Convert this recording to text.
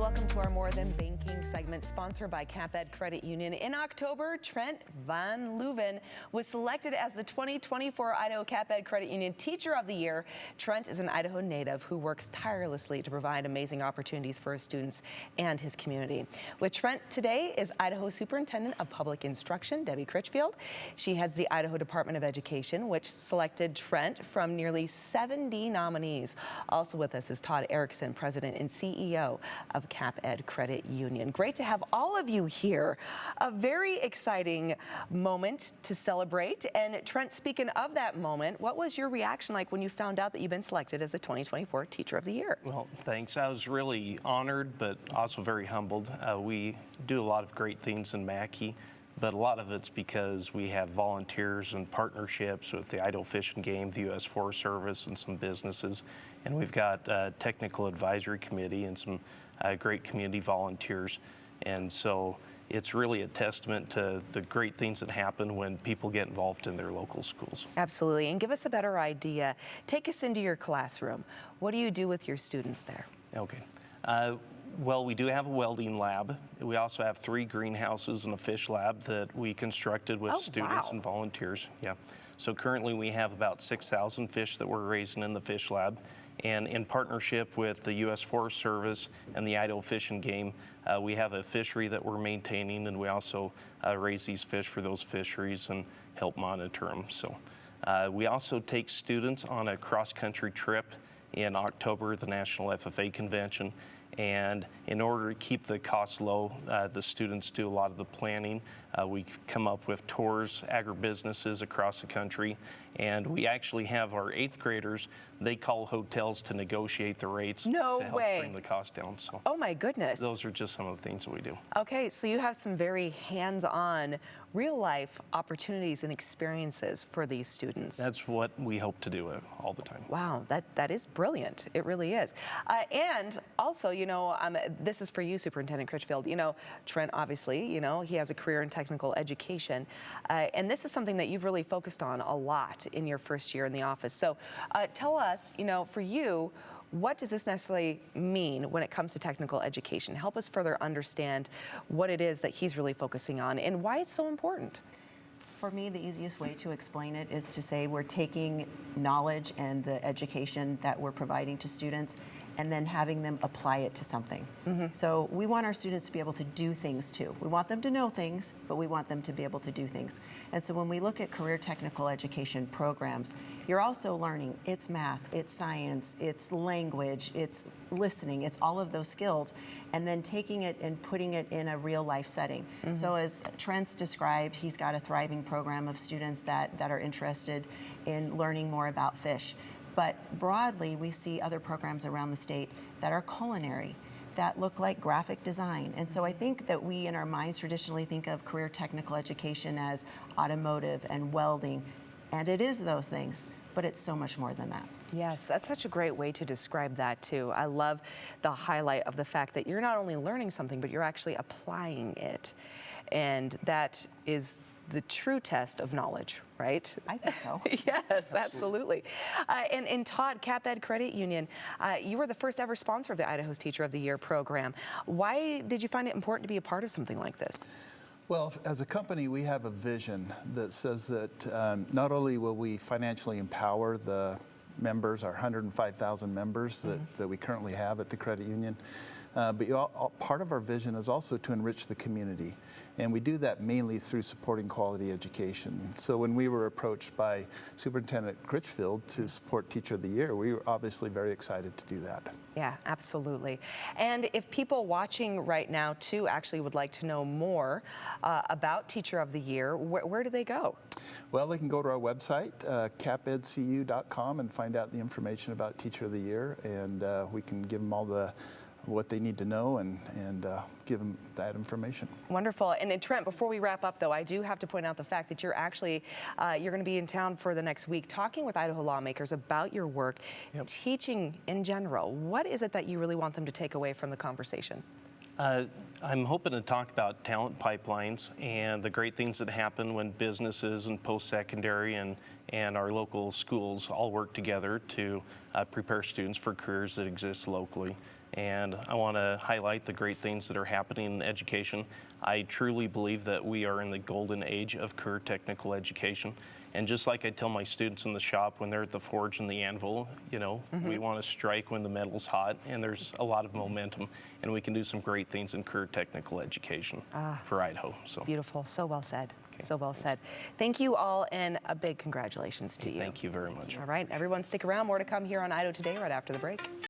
welcome to our More Than Banking segment, sponsored by CapEd Credit Union. In October, Trent Van Leuven was selected as the 2024 Idaho CapEd Credit Union Teacher of the Year. Trent is an Idaho native who works tirelessly to provide amazing opportunities for his students and his community. With Trent today is Idaho Superintendent of Public Instruction, Debbie Critchfield. She heads the Idaho Department of Education, which selected Trent from nearly 70 nominees. Also with us is Todd Erickson, President and CEO of CapEd Credit Union. Great to have all of you here. A very exciting moment to celebrate. And Trent, speaking of that moment, what was your reaction like when you found out that you've been selected as the 2024 Teacher of the Year? Well, thanks. I was really honored, but also very humbled. We do a lot of great things in Mackay, but a lot of it's because we have volunteers and partnerships with the Idaho Fish and Game, the U.S. Forest Service, and some businesses. And we've got a technical advisory committee and some great community volunteers. And so it's really a testament to the great things that happen when people get involved in their local schools. Absolutely. And give us a better idea. Take us into your classroom. What do you do with your students there? Okay. Well, we do have a welding lab. We also have 3 greenhouses and a fish lab that we constructed with students and volunteers. Yeah. So currently we have about 6,000 fish that we're raising in the fish lab. And in partnership with the U.S. Forest Service and the Idaho Fish and Game, we have a fishery that we're maintaining, and we also raise these fish for those fisheries and help monitor them. So we also take students on a cross-country trip in October, the National FFA Convention. And in order to keep the costs low, the students do a lot of the planning. We come up with tours, agribusinesses across the country, and we actually have our 8th graders, they call hotels to negotiate the rates to help bring the cost down. So, oh my goodness. Those are just some of the things that we do. Okay, so you have some very hands-on, real-life opportunities and experiences for these students. That's what we hope to do all the time. Wow, that is brilliant. It really is. And also, you know, this is for you, Superintendent Critchfield. You know, Trent, obviously, you know, he has a career in technical education. And this is something that you've really focused on a lot in your first year in the office. So tell us, you know, for you, what does this necessarily mean when it comes to technical education? Help us further understand what it is that he's really focusing on and why it's so important. For me, the easiest way to explain it is to say we're taking knowledge and the education that we're providing to students and then having them apply it to something. So we want our students to be able to do things too. We want them to know things, but we want them to be able to do things. And so when we look at career technical education programs, you're also learning. It's math, it's science, it's language, it's listening, it's all of those skills, and then taking it and putting it in a real life setting. So as Trent's described, he's got a thriving program of students that are interested in learning more about fish. But broadly, we see other programs around the state that are culinary, that look like graphic design. And so I think that we in our minds traditionally think of career technical education as automotive and welding, and it is those things, but it's so much more than that. Yes, that's such a great way to describe that too. I love the highlight of the fact that you're not only learning something, but you're actually applying it. And that is the true test of knowledge, right? I think so. Yes, absolutely. And Todd, CapEd Credit Union, you were the first ever sponsor of the Idaho's Teacher of the Year program. Why did you find it important to be a part of something like this? Well, as a company, we have a vision that says that not only will we financially empower the members, our 105,000 members that we currently have at the credit union, but part of our vision is also to enrich the community. And we do that mainly through supporting quality education. So when we were approached by Superintendent Critchfield to support Teacher of the Year, we were obviously very excited to do that. Yeah, absolutely. And if people watching right now too actually would like to know more about Teacher of the Year, where do they go? Well, they can go to our website, capedcu.com, and find out the information about Teacher of the Year, and we can give them all what they need to know and give them that information. Wonderful. And Trent, before we wrap up though, I do have to point out the fact that you're actually, you're going to be in town for the next week talking with Idaho lawmakers about your work, teaching in general. What is it that you really want them to take away from the conversation? I'm hoping to talk about talent pipelines and the great things that happen when businesses and post-secondary and and our local schools all work together to prepare students for careers that exist locally. And I want to highlight the great things that are happening in education. I truly believe that we are in the golden age of career technical education. And just like I tell my students in the shop when they're at the forge and the anvil, you know, we want to strike when the metal's hot, and there's a lot of momentum, and we can do some great things in career technical education for Idaho. So Beautiful. So well said. So well said. Thank you all, and a big congratulations to you. thank you very much. All right, everyone stick around. More to come here on Idaho Today right after the break.